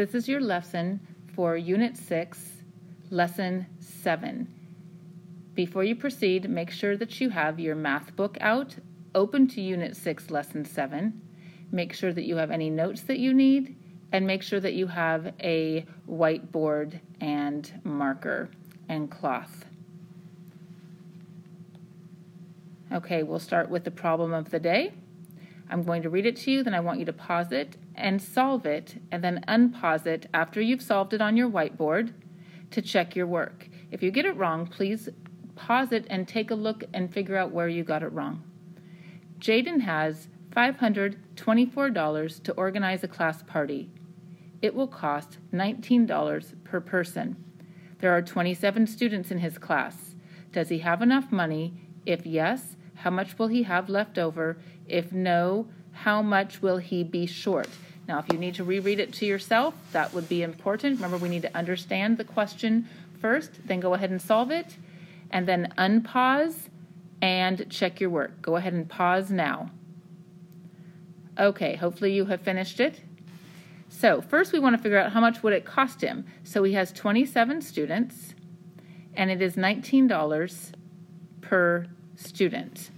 This is your lesson for Unit 6, Lesson 7. Before you proceed, make sure that you have your math book out, open to Unit 6, Lesson 7. Make sure that you have any notes that you need, and make sure that you have a whiteboard and marker and cloth. Okay, we'll start with the problem of the day. I'm going to read it to you, then I want you to pause it and solve it, and then unpause it after you've solved it on your whiteboard to check your work. If you get it wrong, please pause it and take a look and figure out where you got it wrong. Jaden has $524 to organize a class party. It will cost $19 per person. There are 27 students in his class. Does he have enough money? If yes, how much will he have left over? If no, how much will he be short? Now, if you need to reread it to yourself, that would be important. Remember, we need to understand the question first, then go ahead and solve it, and then unpause and check your work. Go ahead and pause now. Okay, hopefully you have finished it. So first we want to figure out how much would it cost him. So he has 27 students, and it is $19 per student.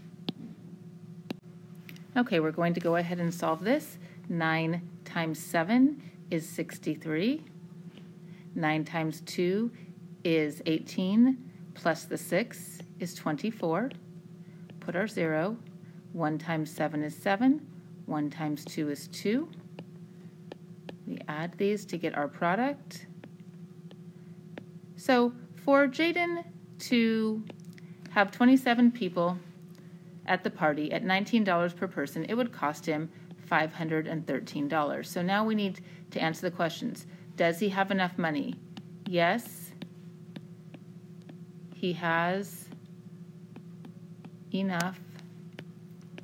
Okay, we're going to go ahead and solve this. 9 times 7 is 63. 9 times 2 is 18, plus the 6 is 24. Put our 0. 1 times 7 is 7. 1 times 2 is 2. We add these to get our product. So for Jaden to have 27 people at the party at $19 per person, it would cost him $513. So now we need to answer the questions. Does he have enough money? Yes, he has enough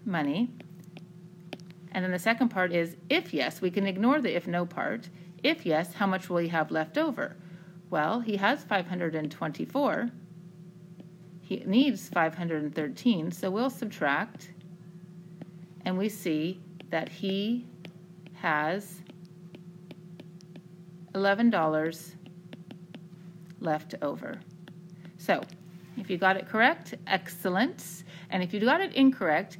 money. And then the second part is, if yes, we can ignore the if no part. If yes, how much will he have left over? Well, he has 524. He needs 513, so we'll subtract, and we see that he has $11 left over. So, if you got it correct, excellent. And if you got it incorrect,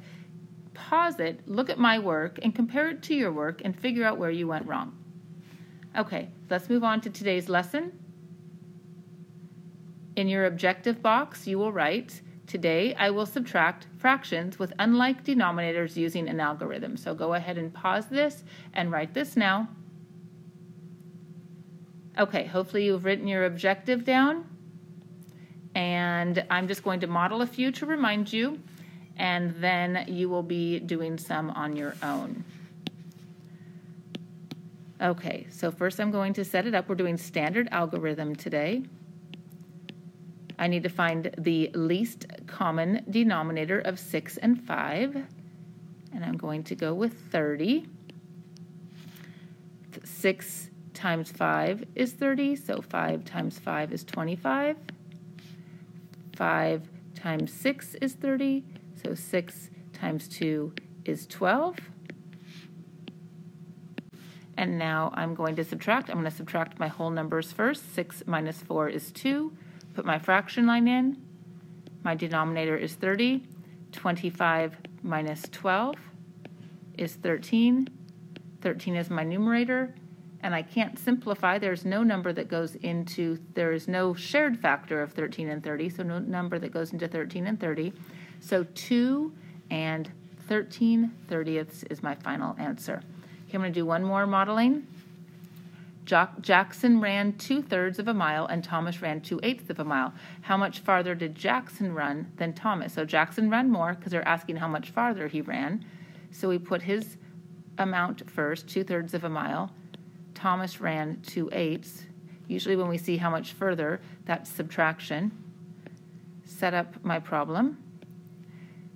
pause it, look at my work, and compare it to your work and figure out where you went wrong. Okay, let's move on to today's lesson. In your objective box, you will write, today I will subtract fractions with unlike denominators using an algorithm. So go ahead and pause this and write this now. Okay, hopefully you've written your objective down. And I'm just going to model a few to remind you, and then you will be doing some on your own. Okay, so first I'm going to set it up. We're doing standard algorithm today. I need to find the least common denominator of 6 and 5, and I'm going to go with 30. 6 times 5 is 30, so 5 times 5 is 25. 5 times 6 is 30, so 6 times 2 is 12. And now I'm going to subtract. I'm going to subtract my whole numbers first. 6 minus 4 is 2. Put my fraction line in. My denominator is 30. 25 minus 12 is 13. 13 is my numerator. And I can't simplify. There's no number that goes into, there is no shared factor of 13 and 30, so no number that goes into 13 and 30. So 2 and 13/30 is my final answer. Okay, I'm going to do one more modeling. Jackson ran 2/3 of a mile and Thomas ran 2/8 of a mile. How much farther did Jackson run than Thomas? So Jackson ran more because they're asking how much farther he ran. So we put his amount first, 2/3 of a mile. Thomas ran 2/8. Usually when we see how much further, that's subtraction. Set up my problem.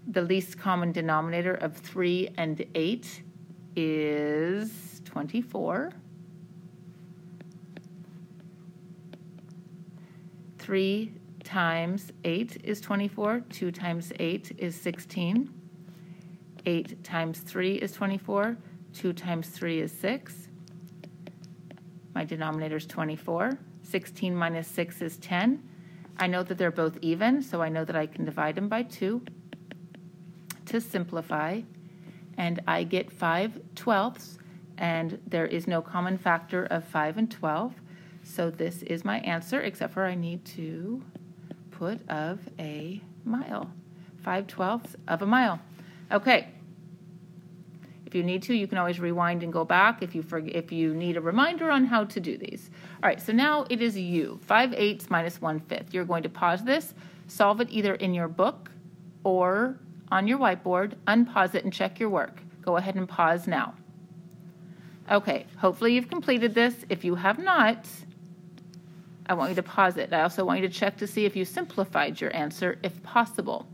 The least common denominator of 3 and 8 is 24. 3 times 8 is 24. 2 times 8 is 16. 8 times 3 is 24. 2 times 3 is 6. My denominator is 24. 16 minus 6 is 10. I know that they're both even, so I know that I can divide them by 2 to simplify, and I get 5/12, and there is no common factor of 5 and 12, so this is my answer, except for I need to put of a mile. 5/12 of a mile. Okay. If you need to, you can always rewind and go back if you need a reminder on how to do these. All right, so now it is you. 5/8 minus 1/5. You're going to pause this, solve it either in your book or on your whiteboard, unpause it and check your work. Go ahead and pause now. Okay, hopefully you've completed this. If you have not, I want you to pause it. I also want you to check to see if you simplified your answer if possible.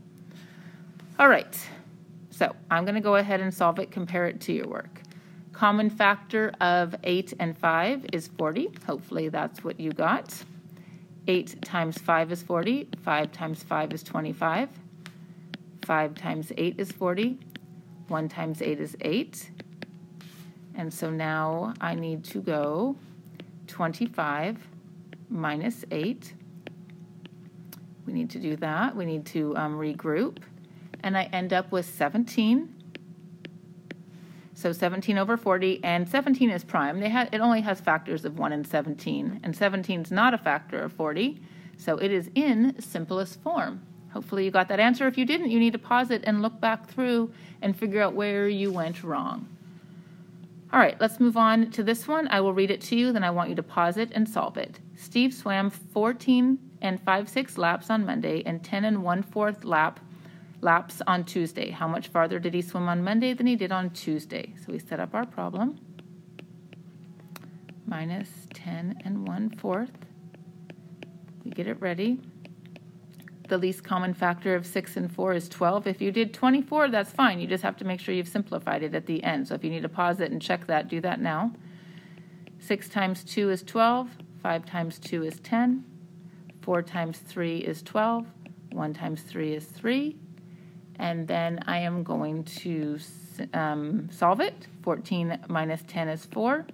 All right, so I'm going to go ahead and solve it, compare it to your work. Common factor of 8 and 5 is 40. Hopefully that's what you got. 8 times 5 is 40. 5 times 5 is 25. 5 times 8 is 40. 1 times 8 is 8. And so now I need to go 25 minus 8. We need to do that. We need to regroup. And I end up with 17. So 17 over 40, and 17 is prime. It only has factors of 1 and 17, and 17 is not a factor of 40, so it is in simplest form. Hopefully you got that answer. If you didn't, you need to pause it and look back through and figure out where you went wrong. All right, let's move on to this one. I will read it to you, then I want you to pause it and solve it. Steve swam 14 and 5/6 laps on Monday and 10 and 1/4 laps on Tuesday. How much farther did he swim on Monday than he did on Tuesday? So we set up our problem. Minus 10 and 1/4. We get it ready. The least common factor of 6 and 4 is 12. If you did 24, that's fine. You just have to make sure you've simplified it at the end. So if you need to pause it and check that, do that now. 6 times 2 is 12. 5 times 2 is 10. 4 times 3 is 12. 1 times 3 is 3. And then I am going to solve it. 14 minus 10 is 4.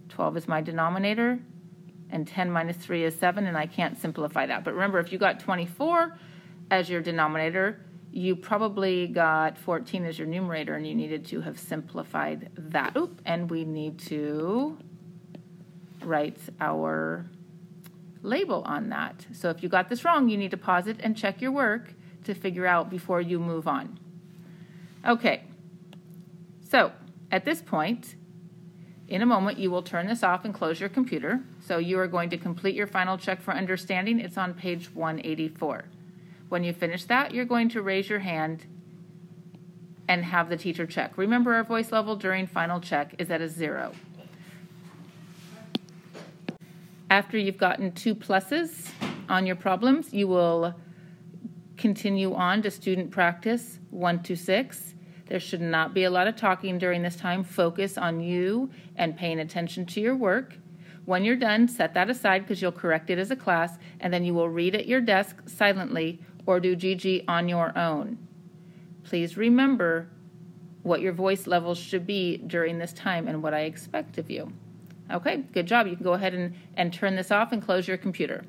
12 is my denominator. And 10 minus 3 is 7, and I can't simplify that. But remember, if you got 24 as your denominator, you probably got 14 as your numerator, and you needed to have simplified that. Oop, and we need to write our label on that. So if you got this wrong, you need to pause it and check your work to figure out before you move on. Okay, so at this point, in a moment, you will turn this off and close your computer. So you are going to complete your final check for understanding. It's on page 184. When you finish that, you're going to raise your hand and have the teacher check. Remember, our voice level during final check is at a 0. After you've gotten 2 pluses on your problems, you will continue on to student practice 1 to 6. There should not be a lot of talking during this time. Focus on you and paying attention to your work. When you're done, set that aside because you'll correct it as a class, and then you will read at your desk silently or do GG on your own. Please remember what your voice levels should be during this time and what I expect of you. Okay, good job. You can go ahead and turn this off and close your computer.